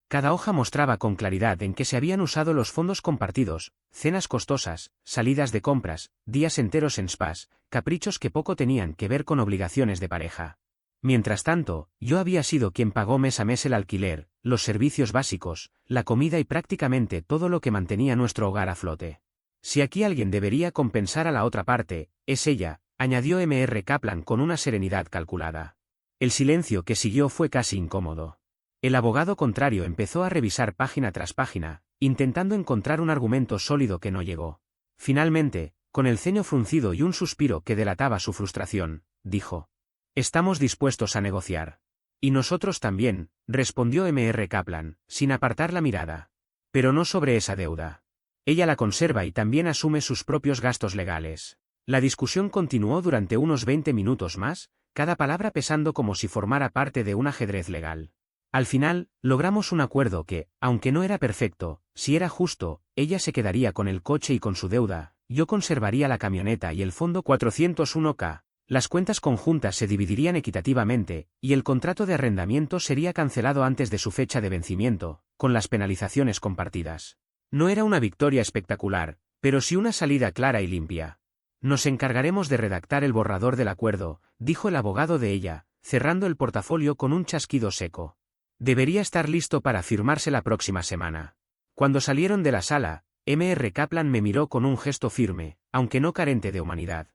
Cada hoja mostraba con claridad en qué se habían usado los fondos compartidos, cenas costosas, salidas de compras, días enteros en spas, caprichos que poco tenían que ver con obligaciones de pareja. Mientras tanto, yo había sido quien pagó mes a mes el alquiler, los servicios básicos, la comida y prácticamente todo lo que mantenía nuestro hogar a flote. Si aquí alguien debería compensar a la otra parte, es ella, añadió M.R. Kaplan con una serenidad calculada. El silencio que siguió fue casi incómodo. El abogado contrario empezó a revisar página tras página, intentando encontrar un argumento sólido que no llegó. Finalmente, con el ceño fruncido y un suspiro que delataba su frustración, dijo: «Estamos dispuestos a negociar». «Y nosotros también», respondió M.R. Kaplan, sin apartar la mirada. «Pero no sobre esa deuda. Ella la conserva y también asume sus propios gastos legales». La discusión continuó durante unos 20 minutos más, cada palabra pesando como si formara parte de un ajedrez legal. Al final, logramos un acuerdo que, aunque no era perfecto, si era justo, ella se quedaría con el coche y con su deuda, yo conservaría la camioneta y el fondo 401k, las cuentas conjuntas se dividirían equitativamente, y el contrato de arrendamiento sería cancelado antes de su fecha de vencimiento, con las penalizaciones compartidas. No era una victoria espectacular, pero sí una salida clara y limpia. «Nos encargaremos de redactar el borrador del acuerdo», dijo el abogado de ella, cerrando el portafolio con un chasquido seco. «Debería estar listo para firmarse la próxima semana». Cuando salieron de la sala, M.R. Kaplan me miró con un gesto firme, aunque no carente de humanidad.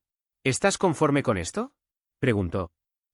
«¿Estás conforme con esto?», preguntó.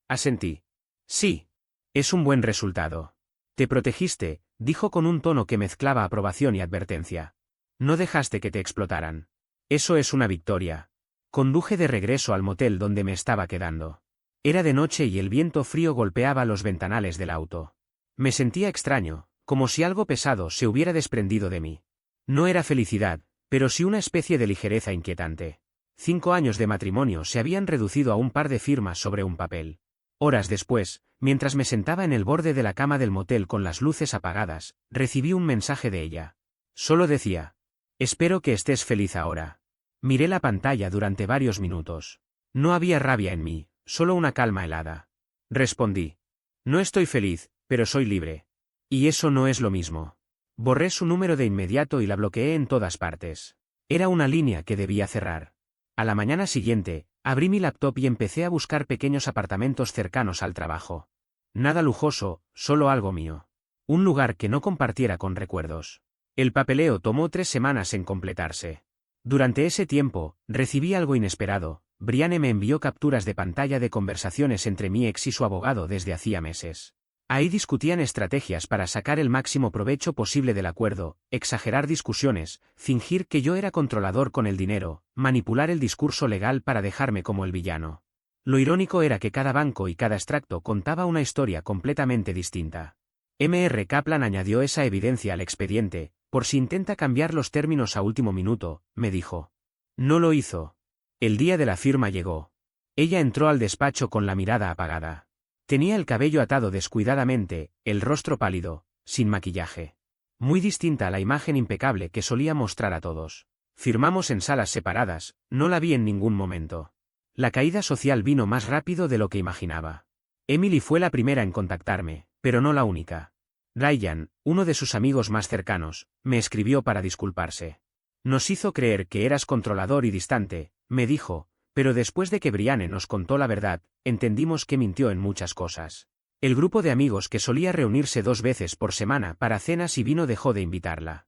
Asentí. «Sí. Es un buen resultado». «Te protegiste», dijo con un tono que mezclaba aprobación y advertencia. «No dejaste que te explotaran. Eso es una victoria». Conduje de regreso al motel donde me estaba quedando. Era de noche y el viento frío golpeaba los ventanales del auto. Me sentía extraño, como si algo pesado se hubiera desprendido de mí. No era felicidad, pero sí una especie de ligereza inquietante. 5 años de matrimonio se habían reducido a un par de firmas sobre un papel. Horas después, mientras me sentaba en el borde de la cama del motel con las luces apagadas, recibí un mensaje de ella. Solo decía: «Espero que estés feliz ahora». Miré la pantalla durante varios minutos. No había rabia en mí, solo una calma helada. Respondí: «No estoy feliz, pero soy libre». Y eso no es lo mismo. Borré su número de inmediato y la bloqueé en todas partes. Era una línea que debía cerrar. A la mañana siguiente, abrí mi laptop y empecé a buscar pequeños apartamentos cercanos al trabajo. Nada lujoso, solo algo mío. Un lugar que no compartiera con recuerdos. El papeleo tomó 3 semanas en completarse. Durante ese tiempo, recibí algo inesperado. Brianne me envió capturas de pantalla de conversaciones entre mi ex y su abogado desde hacía meses. Ahí discutían estrategias para sacar el máximo provecho posible del acuerdo, exagerar discusiones, fingir que yo era controlador con el dinero, manipular el discurso legal para dejarme como el villano. Lo irónico era que cada banco y cada extracto contaba una historia completamente distinta. M.R. Kaplan añadió esa evidencia al expediente, por si intenta cambiar los términos a último minuto, me dijo. No lo hizo. El día de la firma llegó. Ella entró al despacho con la mirada apagada. Tenía el cabello atado descuidadamente, el rostro pálido, sin maquillaje. Muy distinta a la imagen impecable que solía mostrar a todos. Firmamos en salas separadas, no la vi en ningún momento. La caída social vino más rápido de lo que imaginaba. Emily fue la primera en contactarme, pero no la única. Ryan, uno de sus amigos más cercanos, me escribió para disculparse. Nos hizo creer que eras controlador y distante, me dijo, pero después de que Brianne nos contó la verdad, entendimos que mintió en muchas cosas. El grupo de amigos que solía reunirse 2 veces por semana para cenas y vino dejó de invitarla.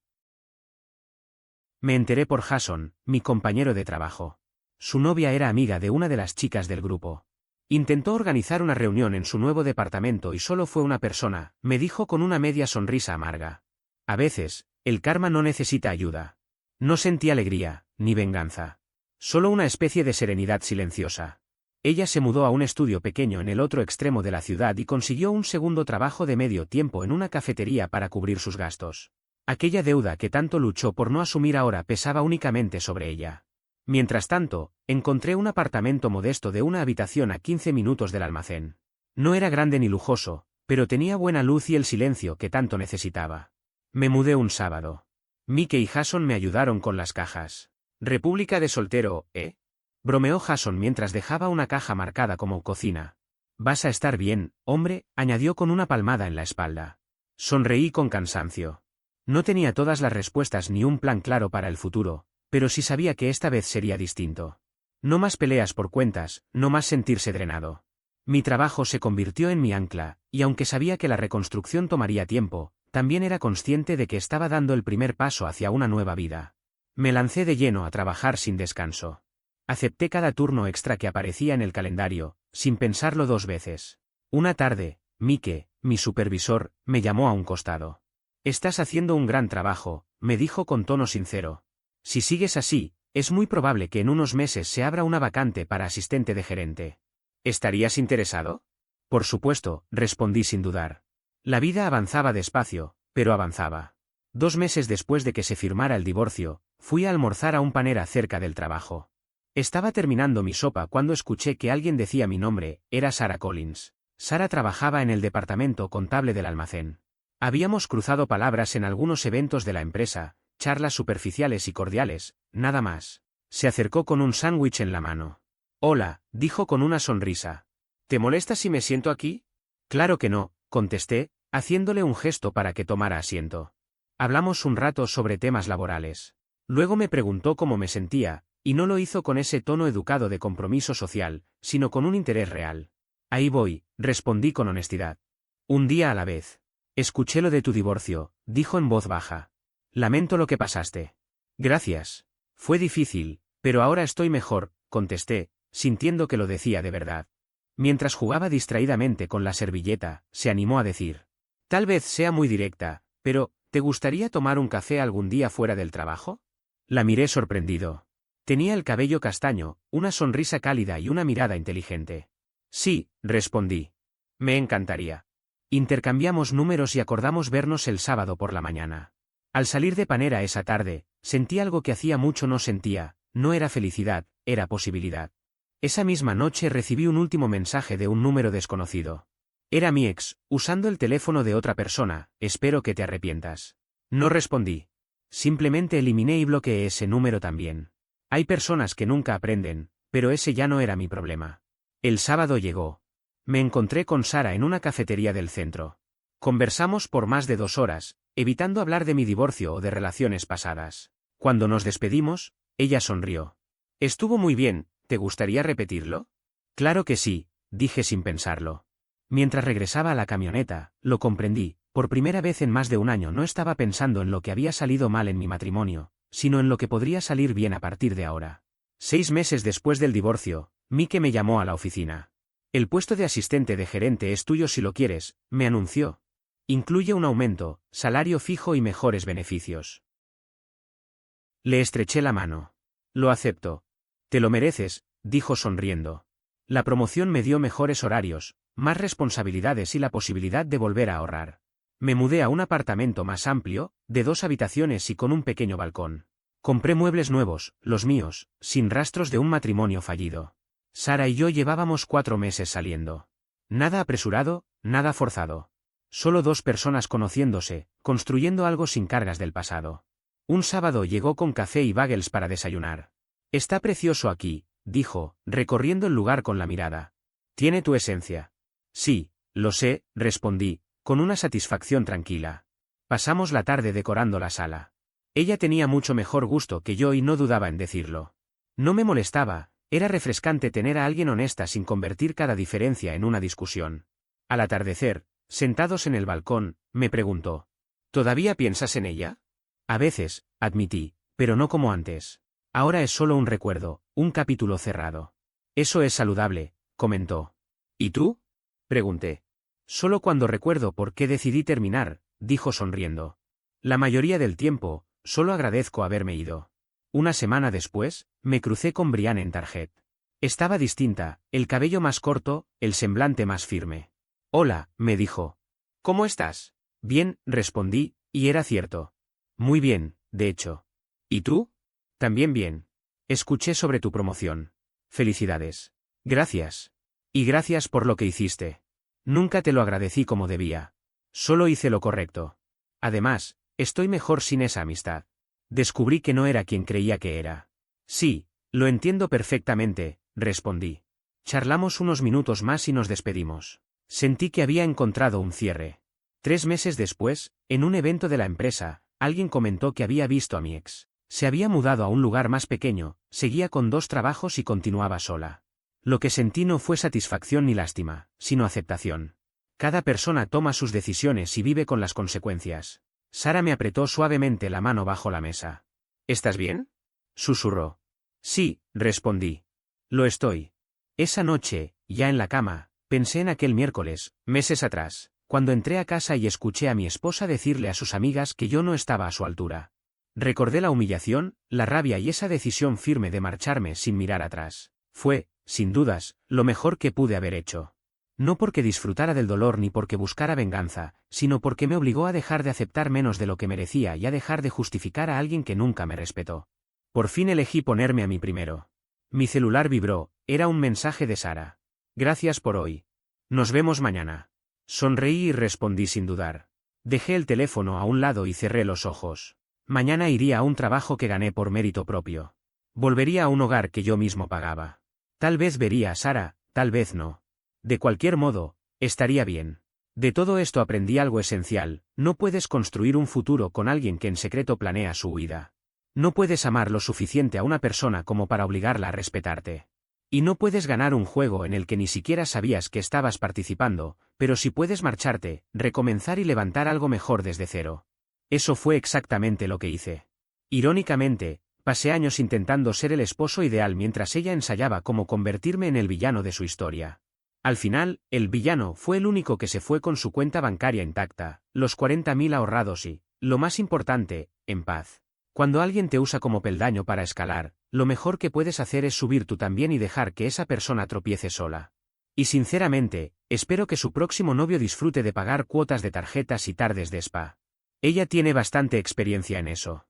Me enteré por Jason, mi compañero de trabajo. Su novia era amiga de una de las chicas del grupo. Intentó organizar una reunión en su nuevo departamento y solo fue una persona, me dijo con una media sonrisa amarga. A veces, el karma no necesita ayuda. No sentí alegría, ni venganza. Solo una especie de serenidad silenciosa. Ella se mudó a un estudio pequeño en el otro extremo de la ciudad y consiguió un segundo trabajo de medio tiempo en una cafetería para cubrir sus gastos. Aquella deuda que tanto luchó por no asumir ahora pesaba únicamente sobre ella. Mientras tanto, encontré un apartamento modesto de una habitación a 15 minutos del almacén. No era grande ni lujoso, pero tenía buena luz y el silencio que tanto necesitaba. Me mudé un sábado. Mike y Jason me ayudaron con las cajas. República de soltero, ¿eh? Bromeó Jason mientras dejaba una caja marcada como cocina. Vas a estar bien, hombre, añadió con una palmada en la espalda. Sonreí con cansancio. No tenía todas las respuestas ni un plan claro para el futuro, pero sí sabía que esta vez sería distinto. No más peleas por cuentas, no más sentirse drenado. Mi trabajo se convirtió en mi ancla, y aunque sabía que la reconstrucción tomaría tiempo, también era consciente de que estaba dando el primer paso hacia una nueva vida. Me lancé de lleno a trabajar sin descanso. Acepté cada turno extra que aparecía en el calendario, sin pensarlo 2 veces. Una tarde, Mike, mi supervisor, me llamó a un costado. Estás haciendo un gran trabajo, me dijo con tono sincero. Si sigues así, es muy probable que en unos meses se abra una vacante para asistente de gerente. ¿Estarías interesado? Por supuesto, respondí sin dudar. La vida avanzaba despacio, pero avanzaba. 2 meses después de que se firmara el divorcio, fui a almorzar a un panera cerca del trabajo. Estaba terminando mi sopa cuando escuché que alguien decía mi nombre, era Sarah Collins. Sarah trabajaba en el departamento contable del almacén. Habíamos cruzado palabras en algunos eventos de la empresa, charlas superficiales y cordiales, nada más. Se acercó con un sándwich en la mano. Hola, dijo con una sonrisa. ¿Te molesta si me siento aquí? Claro que no, contesté, haciéndole un gesto para que tomara asiento. Hablamos un rato sobre temas laborales. Luego me preguntó cómo me sentía, y no lo hizo con ese tono educado de compromiso social, sino con un interés real. Ahí voy, respondí con honestidad. Un día a la vez. Escuché lo de tu divorcio, dijo en voz baja. Lamento lo que pasaste. Gracias. Fue difícil, pero ahora estoy mejor, contesté, sintiendo que lo decía de verdad. Mientras jugaba distraídamente con la servilleta, se animó a decir. Tal vez sea muy directa, pero, ¿te gustaría tomar un café algún día fuera del trabajo? La miré sorprendido. Tenía el cabello castaño, una sonrisa cálida y una mirada inteligente. Sí, respondí. Me encantaría. Intercambiamos números y acordamos vernos el sábado por la mañana. Al salir de Panera esa tarde, sentí algo que hacía mucho no sentía, no era felicidad, era posibilidad. Esa misma noche recibí un último mensaje de un número desconocido. Era mi ex, usando el teléfono de otra persona, espero que te arrepientas. No respondí. Simplemente eliminé y bloqueé ese número también. Hay personas que nunca aprenden, pero ese ya no era mi problema. El sábado llegó. Me encontré con Sarah en una cafetería del centro. Conversamos por más de 2 horas, evitando hablar de mi divorcio o de relaciones pasadas. Cuando nos despedimos, ella sonrió. Estuvo muy bien, ¿te gustaría repetirlo? Claro que sí, dije sin pensarlo. Mientras regresaba a la camioneta, lo comprendí, por primera vez en más de un año no estaba pensando en lo que había salido mal en mi matrimonio, sino en lo que podría salir bien a partir de ahora. 6 meses después del divorcio, Mike me llamó a la oficina. El puesto de asistente de gerente es tuyo si lo quieres, me anunció. Incluye un aumento, salario fijo y mejores beneficios. Le estreché la mano. Lo acepto. Te lo mereces, dijo sonriendo. La promoción me dio mejores horarios, más responsabilidades y la posibilidad de volver a ahorrar. Me mudé a un apartamento más amplio, de 2 habitaciones y con un pequeño balcón. Compré muebles nuevos, los míos, sin rastros de un matrimonio fallido. Sarah y yo llevábamos 4 meses saliendo. Nada apresurado, nada forzado. Solo 2 personas conociéndose, construyendo algo sin cargas del pasado. Un sábado llegó con café y bagels para desayunar. Está precioso aquí, dijo, recorriendo el lugar con la mirada. Tiene tu esencia. Sí, lo sé, respondí, con una satisfacción tranquila. Pasamos la tarde decorando la sala. Ella tenía mucho mejor gusto que yo y no dudaba en decirlo. No me molestaba, era refrescante tener a alguien honesta sin convertir cada diferencia en una discusión. Al atardecer, sentados en el balcón, me preguntó: ¿todavía piensas en ella? A veces, admití, pero no como antes. Ahora es solo un recuerdo, un capítulo cerrado. Eso es saludable, comentó. ¿Y tú? Pregunté. Solo cuando recuerdo por qué decidí terminar, dijo sonriendo. La mayoría del tiempo, solo agradezco haberme ido. Una semana después, me crucé con Brian en Target. Estaba distinta, el cabello más corto, el semblante más firme. Hola, me dijo. ¿Cómo estás? Bien, respondí, y era cierto. Muy bien, de hecho. ¿Y tú? También bien. Escuché sobre tu promoción. Felicidades. Gracias. Y gracias por lo que hiciste. Nunca te lo agradecí como debía. Solo hice lo correcto. Además, estoy mejor sin esa amistad. Descubrí que no era quien creía que era. Sí, lo entiendo perfectamente, respondí. Charlamos unos minutos más y nos despedimos. Sentí que había encontrado un cierre. 3 meses después, en un evento de la empresa, alguien comentó que había visto a mi ex. Se había mudado a un lugar más pequeño, seguía con 2 trabajos y continuaba sola. Lo que sentí no fue satisfacción ni lástima, sino aceptación. Cada persona toma sus decisiones y vive con las consecuencias. Sara me apretó suavemente la mano bajo la mesa. ¿Estás bien?, susurró. Sí, respondí. Lo estoy. Esa noche, ya en la cama, pensé en aquel miércoles, meses atrás, cuando entré a casa y escuché a mi esposa decirle a sus amigas que yo no estaba a su altura. Recordé la humillación, la rabia y esa decisión firme de marcharme sin mirar atrás. Fue, sin dudas, lo mejor que pude haber hecho. No porque disfrutara del dolor ni porque buscara venganza, sino porque me obligó a dejar de aceptar menos de lo que merecía y a dejar de justificar a alguien que nunca me respetó. Por fin elegí ponerme a mí primero. Mi celular vibró, era un mensaje de Sara. Gracias por hoy. Nos vemos mañana. Sonreí y respondí sin dudar. Dejé el teléfono a un lado y cerré los ojos. Mañana iría a un trabajo que gané por mérito propio. Volvería a un hogar que yo mismo pagaba. Tal vez vería a Sara, tal vez no. De cualquier modo, estaría bien. De todo esto aprendí algo esencial: no puedes construir un futuro con alguien que en secreto planea su huida. No puedes amar lo suficiente a una persona como para obligarla a respetarte. Y no puedes ganar un juego en el que ni siquiera sabías que estabas participando, pero sí puedes marcharte, recomenzar y levantar algo mejor desde cero. Eso fue exactamente lo que hice. Irónicamente, pasé años intentando ser el esposo ideal mientras ella ensayaba cómo convertirme en el villano de su historia. Al final, el villano fue el único que se fue con su cuenta bancaria intacta, los 40.000 ahorrados y, lo más importante, en paz. Cuando alguien te usa como peldaño para escalar, lo mejor que puedes hacer es subir tú también y dejar que esa persona tropiece sola. Y sinceramente, espero que su próximo novio disfrute de pagar cuotas de tarjetas y tardes de spa. Ella tiene bastante experiencia en eso.